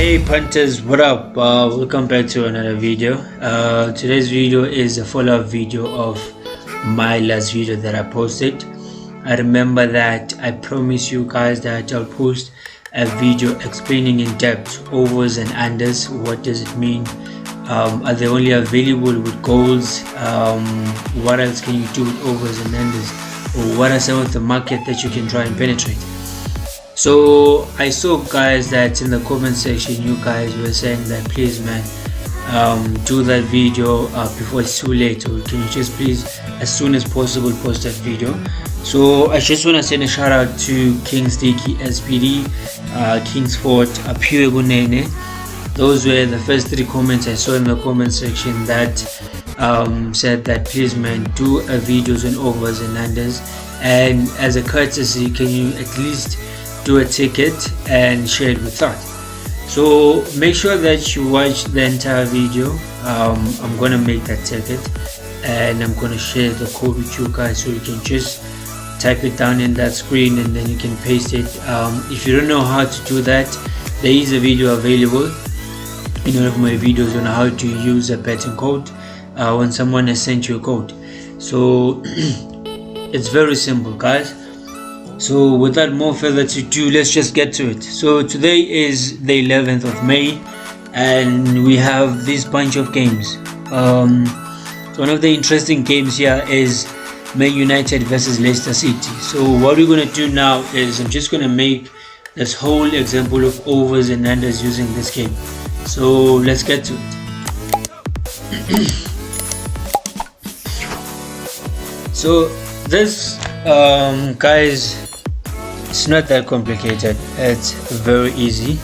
Hey punters, what up? Welcome back to another video. Today's video is a follow-up video of my last video that I posted. I remember that I promised you guys that I'll post a video explaining in depth overs and unders. What does it mean? Are they only available with goals? What else can you do with overs and unders? Or what are some of the market that you can try and penetrate? So I saw guys that in the comment section you guys were saying that please man, do that video before it's too late, or can you just please as soon as possible post that video. So I just want to send a shout out to King Sticky SPD, Kingsford, Pure Gunene. Those were the first 3 comments I saw in the comment section that said that please man, do a videos on overs and unders, and as a courtesy can you at least do a ticket and share it with us. So make sure that you watch the entire video. I'm gonna make that ticket and I'm gonna share the code with you guys, so you can just type it down in that screen and then you can paste it. If you don't know how to do that, there is a video available in one of my videos on how to use a betting code when someone has sent you a code. So it's very simple guys. So without more further ado, let's just get to it. So today is the 11th of May and we have this bunch of games. So one of the interesting games here is Man United versus Leicester City. So what we're going to do now is I'm just going to make this whole example of overs and unders using this game. So let's get to it. So this guys, it's not that complicated, it's very easy.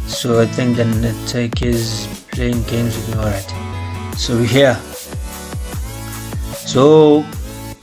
So I think the network is playing games with me. Alright, so here, so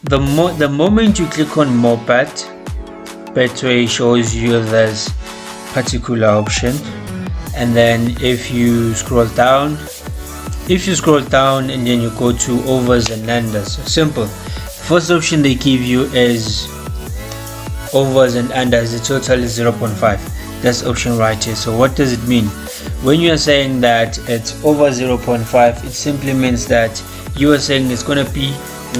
the moment you click on more bet, Betway shows you this particular option, and then if you scroll down and then you go to overs and unders. So simple. First option they give you is overs and unders. The total is 0.5. That's option right here. So what does it mean? When you are saying that it's over 0.5, it simply means that you are saying it's going to be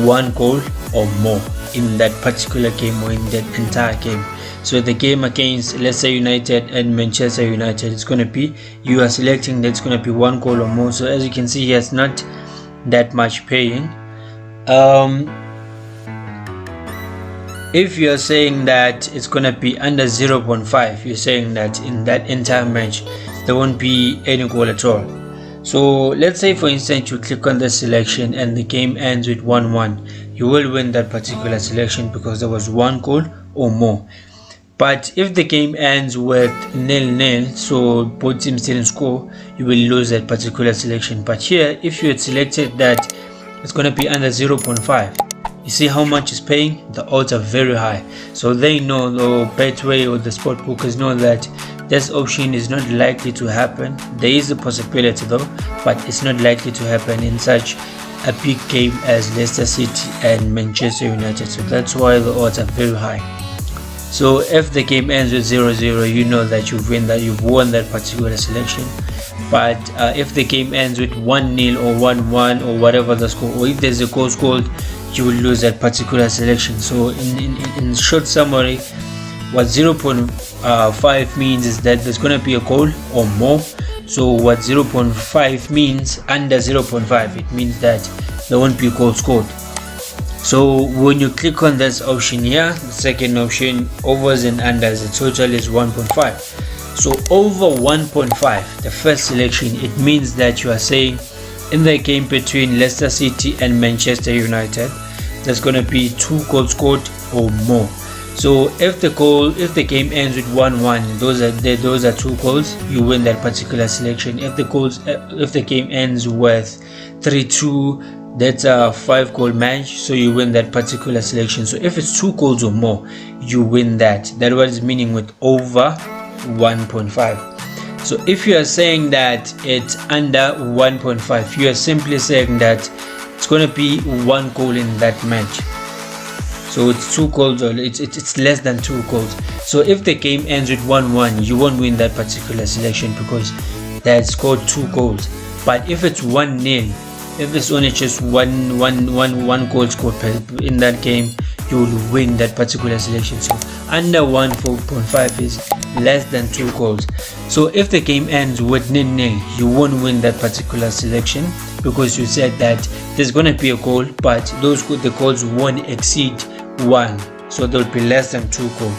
1 goal or more in that particular game or in that entire game. So the game against, let's say, United and Manchester United, it's going to be, you are selecting that it's going to be 1 goal or more. So as you can see here, it's not that much paying. If you're saying that it's gonna be under 0.5, you're saying that in that entire match there won't be any goal at all. So let's say for instance you click on the selection and the game ends with 1-1, you will win that particular selection because there was 1 goal or more. But if the game ends with 0-0, so both teams didn't score, you will lose that particular selection. But here, if you had selected that it's gonna be under 0.5, you see how much is paying? The odds are very high. So they know, the Betway or the sport bookers know that this option is not likely to happen. There is a possibility though, but it's not likely to happen in such a big game as Leicester City and Manchester United. So that's why the odds are very high. So if the game ends with 0-0, you know that you've won that particular selection. But if the game ends with 1-0 or 1-1 or whatever the score, or if there's a goal scored, you will lose that particular selection. So in short summary, what 0.5 means is that there's going to be a goal or more. So what 0.5 means, under 0.5, it means that there won't be a goal scored. So when you click on this option here, the second option, overs and unders, the total is 1.5. so over 1.5, the first selection, it means that you are saying in the game between Leicester City and Manchester United, there's going to be 2 goals scored or more. So if the game ends with 1-1, those are 2 goals, you win that particular selection. If the game ends with 3-2, that's a 5 goal match, so you win that particular selection. So if it's 2 goals or more, you win that. That's what is meaning with over 1.5. So if you are saying that it's under 1.5, you are simply saying that it's going to be 1 goal in that match. So it's 2 goals, or it's less than 2 goals. So if the game ends with 1-1, you won't win that particular selection because they had scored 2 goals. But if it's 1-0, if it's only just one goal scored in that game, you will win that particular selection. So under 1.5 is less than 2 goals. So if the game ends with 0-0, you won't win that particular selection because you said that there's going to be a goal, but the goals won't exceed 1, so there will be less than 2 goals.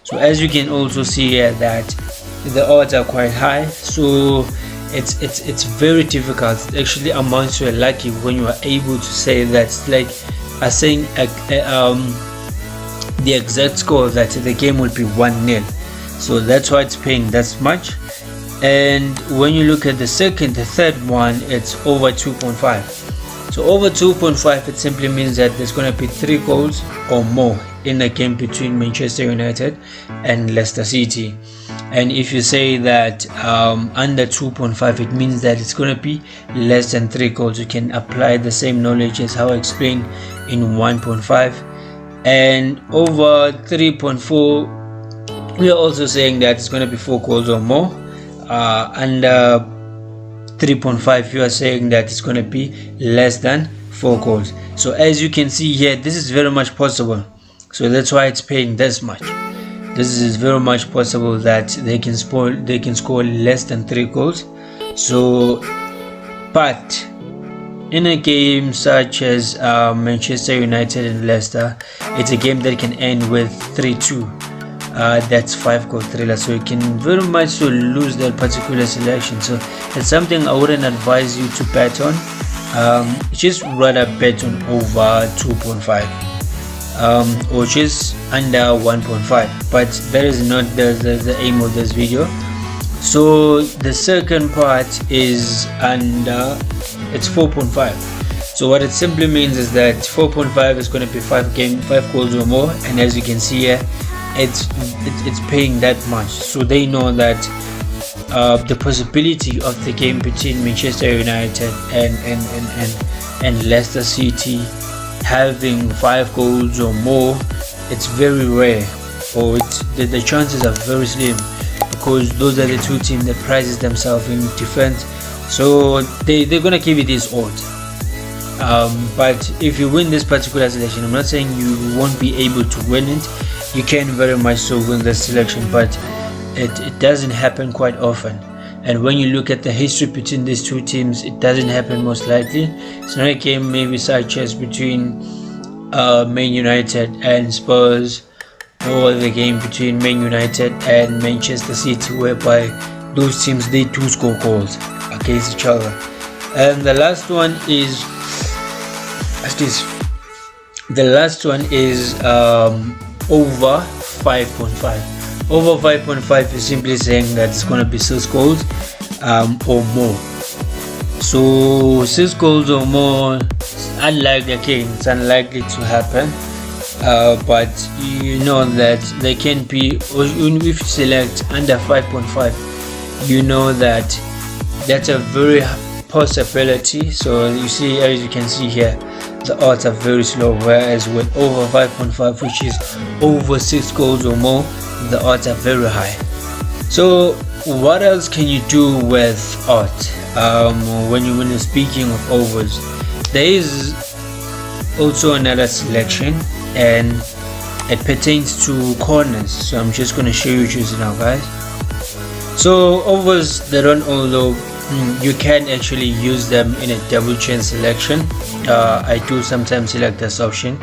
So as you can also see here that the odds are quite high, so it's very difficult. It actually amounts to a lucky when you are able to say that. It's like saying the exact score that the game will be 1-0. So that's why it's paying that much. And when you look at the third one, it's over 2.5. So over 2.5, it simply means that there's going to be 3 goals or more in a game between Manchester United and Leicester City. And if you say that under 2.5, it means that it's going to be less than 3 goals. You can apply the same knowledge as how I explained in 1.5. And over 3.4, we are also saying that it's going to be 4 goals or more. Under 3.5, you are saying that it's going to be less than 4 goals. So as you can see here, this is very much possible. So that's why it's paying this much. This is very much possible that they can score less than 3 goals. So, but in a game such as Manchester United and Leicester, it's a game that can end with 3-2. That's 5-goal thriller, so you can very much lose that particular selection. So it's something I wouldn't advise you to bet on. Just rather bet on over 2.5 or just under 1.5, but that is not the aim of this video. So the second part is under, it's 4.5. So what it simply means is that 4.5 is going to be 5 goals or more, and as you can see here, it's paying that much. So they know that the possibility of the game between Manchester United and Leicester City having 5 goals or more, it's very rare, or the chances are very slim, because those are the two teams that prizes themselves in defense. So they're gonna give you these odds. But if you win this particular selection, I'm not saying you won't be able to win it. You can very much so win the selection, but it doesn't happen quite often. And when you look at the history between these two teams, it doesn't happen most likely. It's not a game maybe such as between Man United and Spurs, or the game between Man United and Manchester City, whereby those teams, they do score goals against each other. And the last one is over 5.5. Over 5.5 is simply saying that it's going to be 6 goals or more. So 6 goals or more, unlikely again, it's unlikely to happen. But you know that they can be, if you select under 5.5, you know that that's a very possibility. So you see, as you can see here, the odds are very slow, whereas with over 5.5, which is over 6 goals or more, the odds are very high. So what else can you do with odds when you're speaking of overs? There is also another selection, and it pertains to corners. So I'm just going to show you just now, guys. So overs, they don't, although you can actually use them in a double chance selection. I do sometimes select this option,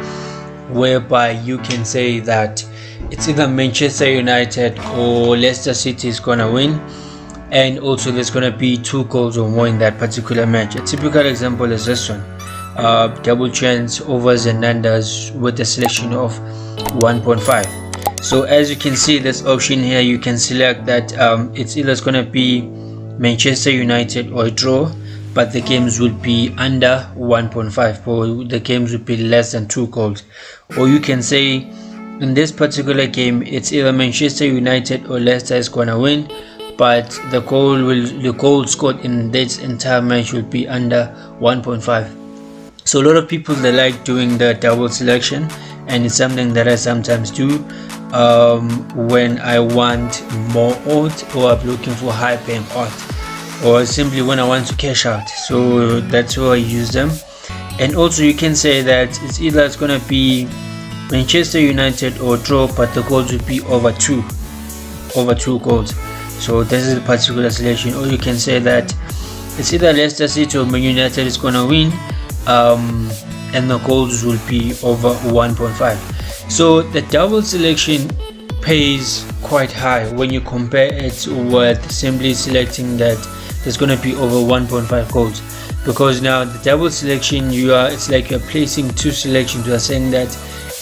whereby you can say that it's either Manchester United or Leicester City is gonna win, and also there's gonna be 2 goals or more in that particular match. A typical example is this one, double chance overs and unders with the selection of 1.5. So as you can see, this option here, you can select that it's either gonna be Manchester United or a draw, but the games will be under 1.5, or the games will be less than 2 goals. Or you can say in this particular game, it's either Manchester United or Leicester is gonna win, but the goal scored in this entire match will be under 1.5. So a lot of people, they like doing the double selection, and it's something that I sometimes do when I want more odds, or I'm looking for high paying odds, or simply when I want to cash out. So that's where I use them. And also you can say that it's either it's gonna be Manchester United or draw, but the goals would be over two goals. So this is a particular selection. Or you can say that it's either Leicester City or Man United is gonna win, and the goals will be over 1.5. So the double selection pays quite high when you compare it with simply selecting that there's gonna be over 1.5 goals, because now the double selection, it's like you're placing two selections. You are saying that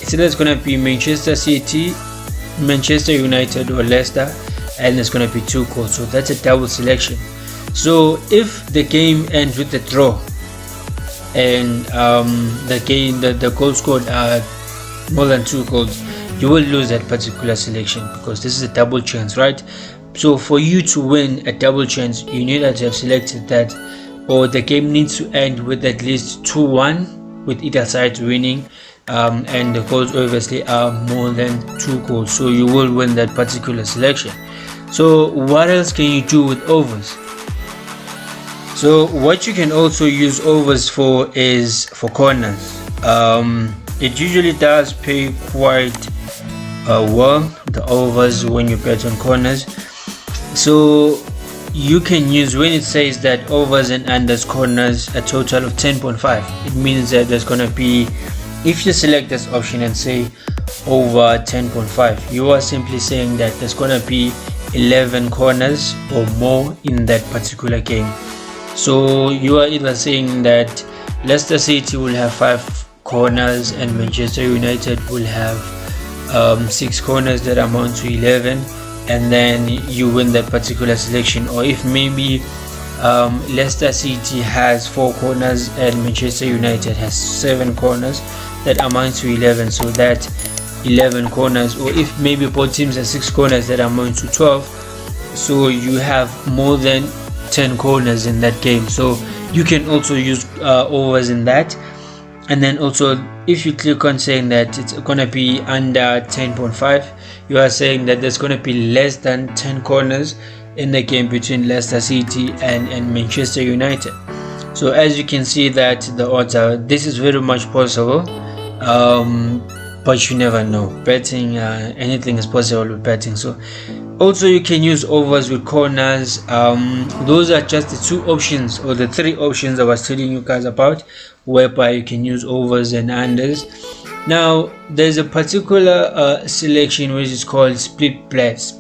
it's either it's gonna be Manchester City, Manchester United or Leicester, and it's gonna be 2 goals. So that's a double selection. So if the game ends with a draw and the goals scored are more than 2 goals, you will lose that particular selection, because this is a double chance, right? So for you to win a double chance, you need to have selected that, or the game needs to end with at least 2-1 with either side winning, and the goals obviously are more than 2 goals, so you will win that particular selection. So what else can you do with overs? So what you can also use overs for is for corners. It usually does pay quite well, the overs, when you bet on corners. So you can use, when it says that overs and unders corners a total of 10.5, it means that there's gonna be, if you select this option and say over 10.5, you are simply saying that there's gonna be 11 corners or more in that particular game. So you are either saying that Leicester City will have 5 corners and Manchester United will have 6 corners that amount to 11, and then you win that particular selection. Or if maybe Leicester City has 4 corners and Manchester United has 7 corners that amount to 11, so that 11 corners, or if maybe both teams have 6 corners that amount to 12, so you have more than 10 corners in that game. So you can also use overs in that. And then also, if you click on saying that it's gonna be under 10.5, you are saying that there's gonna be less than 10 corners in the game between Leicester City and Manchester United. So as you can see that the odds are, this is very much possible, but you never know. Betting, anything is possible with betting. So also you can use overs with corners. Those are just the 2 options, or the 3 options I was telling you guys about, whereby you can use overs and unders. Now there's a particular selection which is called split bet.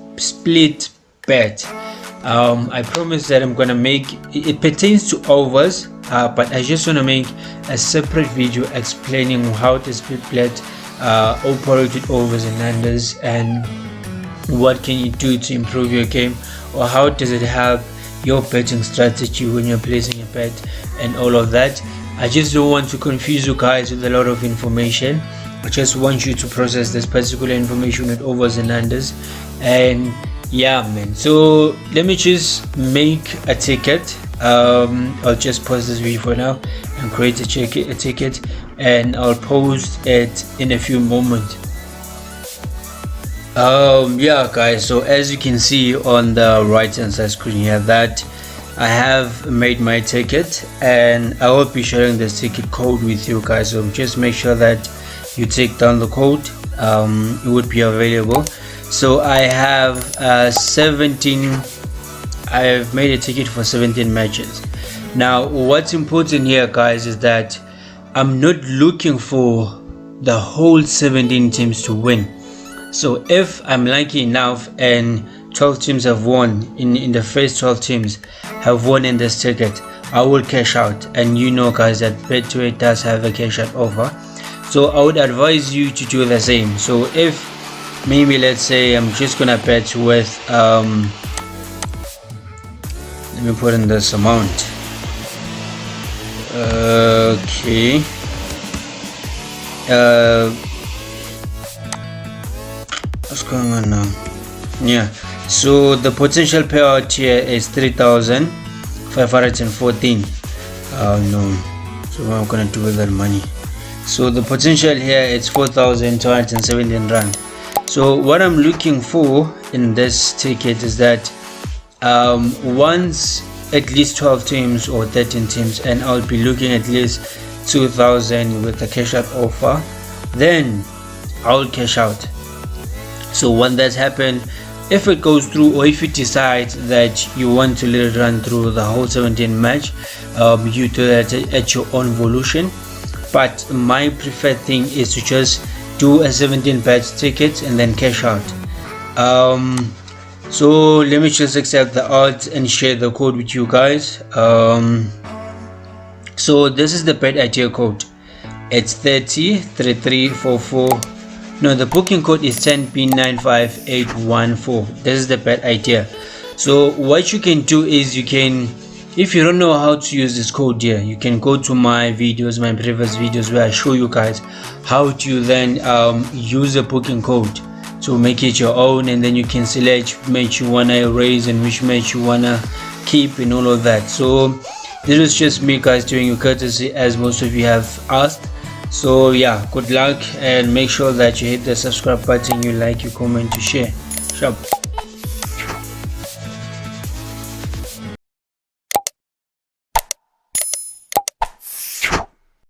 I promise that I'm gonna make it pertains to overs, but I just want to make a separate video explaining how to split bet operate with overs and unders, and what can you do to improve your game, or how does it help your betting strategy when you're placing a bet, and all of that. I just don't want to confuse you guys with a lot of information. I just want you to process this particular information with overs and unders. And yeah, man, so let me just make a ticket. I'll just pause this video for now and create a ticket, and I'll post it in a few moments. Yeah guys, so as you can see on the right hand side screen here, that I have made my ticket, and I will be sharing this ticket code with you guys. So just make sure that you take down the code. It would be available. So I have 17. I've made a ticket for 17 matches. Now what's important here guys is that I'm not looking for the whole 17 teams to win. So if I'm lucky enough and 12 teams have won, in the first 12 teams have won in this ticket, I will cash out. And you know guys that Betway does have a cash out offer, so I would advise you to do the same. So if maybe let's say I'm just gonna bet with let me put in this amount. Okay, what's going on now? Yeah, so the potential payout here is 3,514. No, so what I'm gonna do with that money? So the potential here is 4,217 rand. So what I'm looking for in this ticket is that once at least 12 teams or 13 teams, and I'll be looking at least 2,000 with the cash out offer, then I'll cash out. So when that's happened, if it goes through, or if you decide that you want to let it run through the whole 17 match, you do that at your own volition. But my preferred thing is to just do a 17 bet ticket and then cash out. So let me just accept the odds and share the code with you guys. So this is the bet idea code. It's 303344. No, the booking code is 10P95814. This is the bet idea. So what you can do is, you can, if you don't know how to use this code here, you can go to my videos, my previous videos, where I show you guys how to then use the booking code to make it your own, and then you can select which match you wanna erase and which match you wanna keep and all of that. So this is just me, guys, doing you courtesy, as most of you have asked. So yeah, good luck, and make sure that you hit the subscribe button, you like, you comment, you share. Sharp.